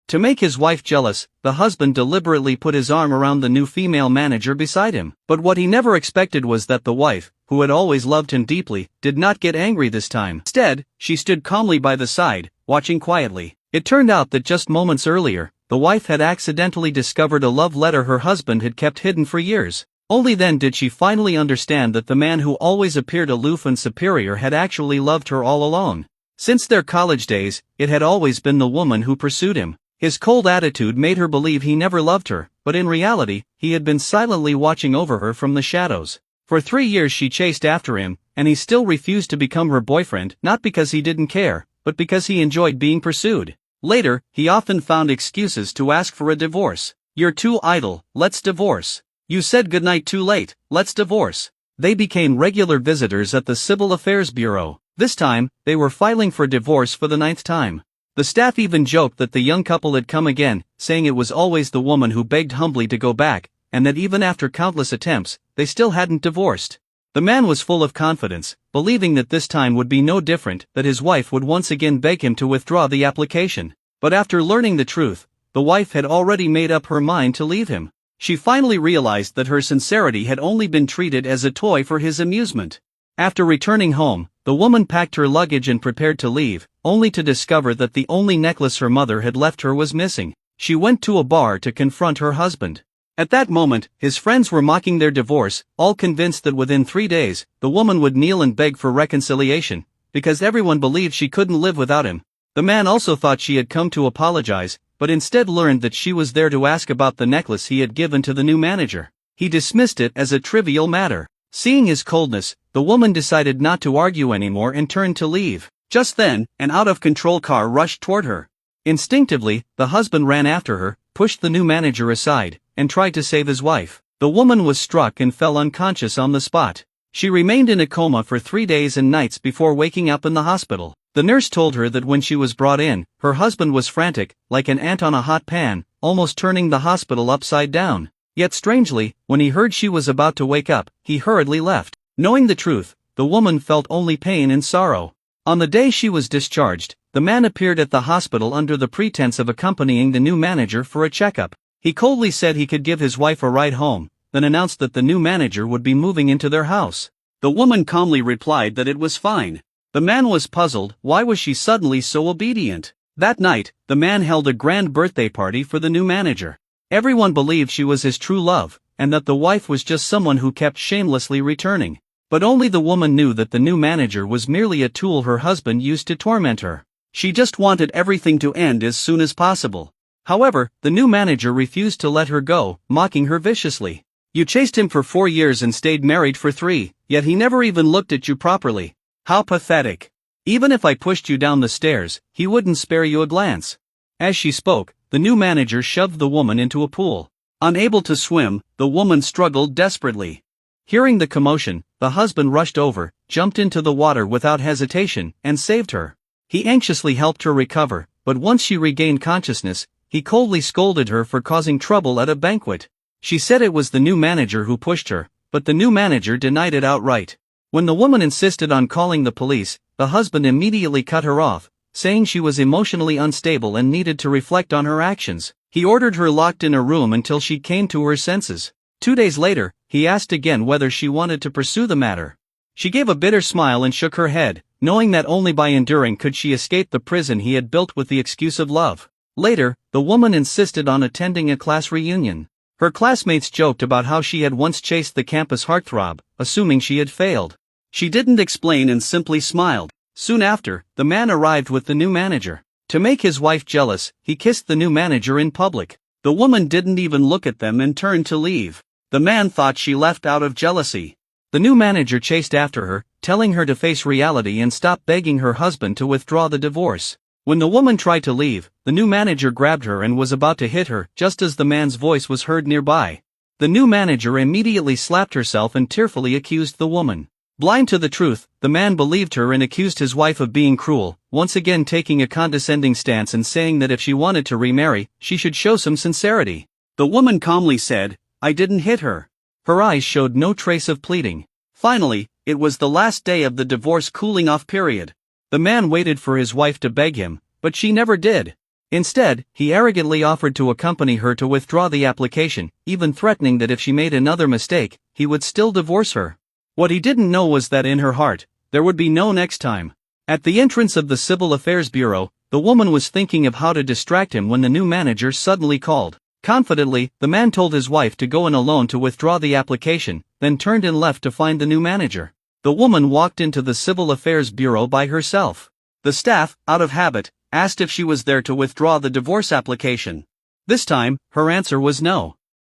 To make his wife jealous, the husband deliberately put his arm around the new female manager beside him. But what he never expected was that the wife, who had always loved him deeply, did not get angry this time. Instead, she stood calmly by the side, watching quietly. It turned out that just moments earlier, the wife had accidentally discovered a love letter her husband had kept hidden for years. Only then did she finally understand that the man who always appeared aloof and superior had actually loved her all along. Since their college days, it had always been the woman who pursued him. His cold attitude made her believe he never loved her, but in reality, he had been silently watching over her from the shadows. For 3 years she chased after him, and he still refused to become her boyfriend, not because he didn't care, but because he enjoyed being pursued. Later, he often found excuses to ask for a divorce. "You're too idle, let's divorce. You said goodnight too late, let's divorce." They became regular visitors at the Civil Affairs Bureau. This time, they were filing for divorce for the 9th time. The staff even joked that the young couple had come again, saying it was always the woman who begged humbly to go back, and that even after countless attempts, they still hadn't divorced. The man was full of confidence, believing that this time would be no different, that his wife would once again beg him to withdraw the application. But after learning the truth, the wife had already made up her mind to leave him. She finally realized that her sincerity had only been treated as a toy for his amusement. After returning home, the woman packed her luggage and prepared to leave, only to discover that the only necklace her mother had left her was missing. She went to a bar to confront her husband. At that moment, his friends were mocking their divorce, all convinced that within 3 days, the woman would kneel and beg for reconciliation, because everyone believed she couldn't live without him. The man also thought she had come to apologize, but instead learned that she was there to ask about the necklace he had given to the new manager. He dismissed it as a trivial matter. Seeing his coldness, the woman decided not to argue anymore and turned to leave. Just then, an out-of-control car rushed toward her. Instinctively, the husband ran after her, pushed the new manager aside, and tried to save his wife. The woman was struck and fell unconscious on the spot. She remained in a coma for 3 days and nights before waking up in the hospital. The nurse told her that when she was brought in, her husband was frantic, like an ant on a hot pan, almost turning the hospital upside down. Yet strangely, when he heard she was about to wake up, he hurriedly left. Knowing the truth, the woman felt only pain and sorrow. On the day she was discharged, the man appeared at the hospital under the pretense of accompanying the new manager for a checkup. He coldly said he could give his wife a ride home, then announced that the new manager would be moving into their house. The woman calmly replied that it was fine. The man was puzzled. Why was she suddenly so obedient? That night, the man held a grand birthday party for the new manager. Everyone believed she was his true love, and that the wife was just someone who kept shamelessly returning. But only the woman knew that the new manager was merely a tool her husband used to torment her. She just wanted everything to end as soon as possible. However, the new manager refused to let her go, mocking her viciously. "You chased him for 4 years and stayed married for 3, yet he never even looked at you properly. How pathetic. Even if I pushed you down the stairs, he wouldn't spare you a glance." As she spoke, the new manager shoved the woman into a pool. Unable to swim, the woman struggled desperately. Hearing the commotion, the husband rushed over, jumped into the water without hesitation, and saved her. He anxiously helped her recover, but once she regained consciousness, he coldly scolded her for causing trouble at a banquet. She said it was the new manager who pushed her, but the new manager denied it outright. When the woman insisted on calling the police, the husband immediately cut her off, saying she was emotionally unstable and needed to reflect on her actions. He ordered her locked in a room until she came to her senses. 2 days later, he asked again whether she wanted to pursue the matter. She gave a bitter smile and shook her head, knowing that only by enduring could she escape the prison he had built with the excuse of love. Later, the woman insisted on attending a class reunion. Her classmates joked about how she had once chased the campus heartthrob, assuming she had failed. She didn't explain and simply smiled. Soon after, the man arrived with the new manager. To make his wife jealous, he kissed the new manager in public. The woman didn't even look at them and turned to leave. The man thought she left out of jealousy. The new manager chased after her, telling her to face reality and stop begging her husband to withdraw the divorce. When the woman tried to leave, the new manager grabbed her and was about to hit her just as the man's voice was heard nearby. The new manager immediately slapped herself and tearfully accused the woman. Blind to the truth, the man believed her and accused his wife of being cruel, once again taking a condescending stance and saying that if she wanted to remarry, she should show some sincerity. The woman calmly said, "I didn't hit her." Her eyes showed no trace of pleading. Finally, it was the last day of the divorce cooling-off period. The man waited for his wife to beg him, but she never did. Instead, he arrogantly offered to accompany her to withdraw the application, even threatening that if she made another mistake, he would still divorce her. What he didn't know was that in her heart, there would be no next time. At the entrance of the Civil Affairs Bureau, the woman was thinking of how to distract him when the new manager suddenly called. Confidently, the man told his wife to go in alone to withdraw the application, then turned and left to find the new manager. The woman walked into the Civil Affairs Bureau by herself. The staff, out of habit, asked if she was there to withdraw the divorce application. This time, her answer was no.